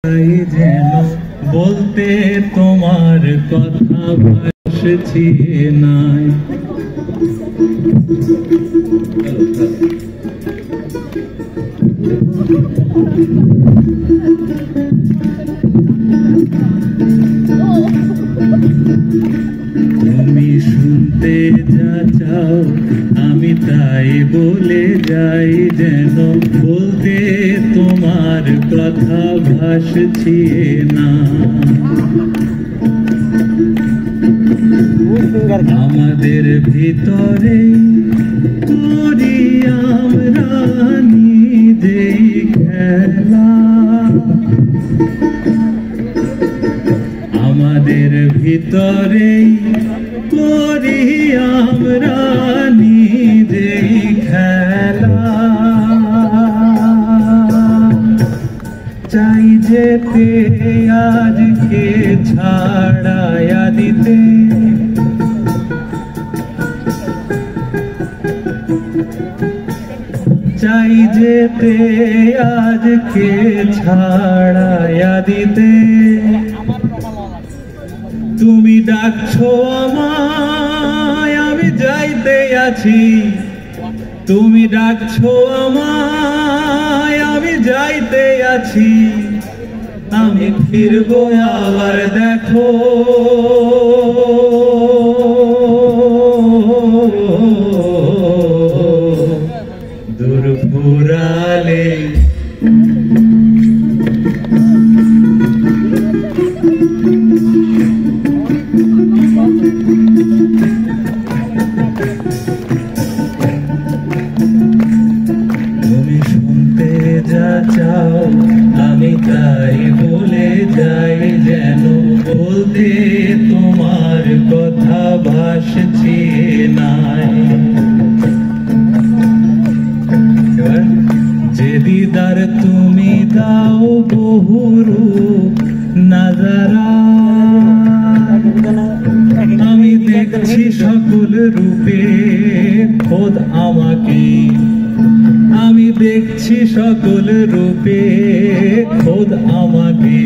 যেন বলতে তোমার কথা ভাসছি নাই। তুমি শুনতে যা চাও আমি তাই বলে যাই, যেন বলতে তোমার কথা ভাসছি না। আমাদের ভিতরে করি আমরা নিজেই খেলা, আমাদের ভিতরে করি আমরা নিজেই খেলা। চাই যেতে আজকে ছাড়াইয়া দিতে, চাই যেতে আজকে ছাড়াইয়া দিতে। তুমি ডাকছো আমায় আমি যাইতে আছি, তুমি ডাকছো আমায় আমি যাইতে আছি। আমি ফিরবো আবার দেখো, দূর ফুরালে তুমি শুনতে যা চাও আমি তাই বলে যাই, যেন বলতে তোমার কথা ভাসছি নাই। যে দিদার তুমি দাও বহুরূপ নাজারা, আমি দেখছি সকল রূপে খোদ আমাকে, আমি দেখছি সকল রূপে খোদ আমাকে।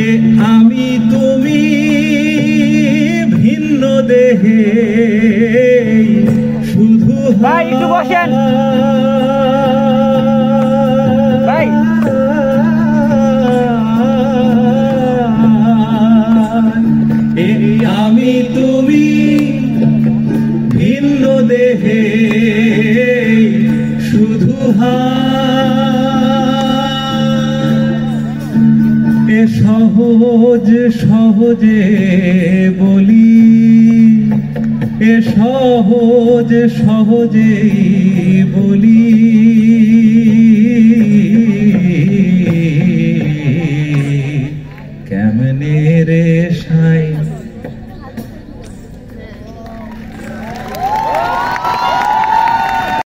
এ আমি তুমি ভিন্ন দেহে শুধু ভাই একটু বসেন ভাই। এই আমি তুমি ভিন্ন দেহে শুধু এ সহজ সহজে বলি, এ সহজ সহজেই বলি। কেমনে রে সাই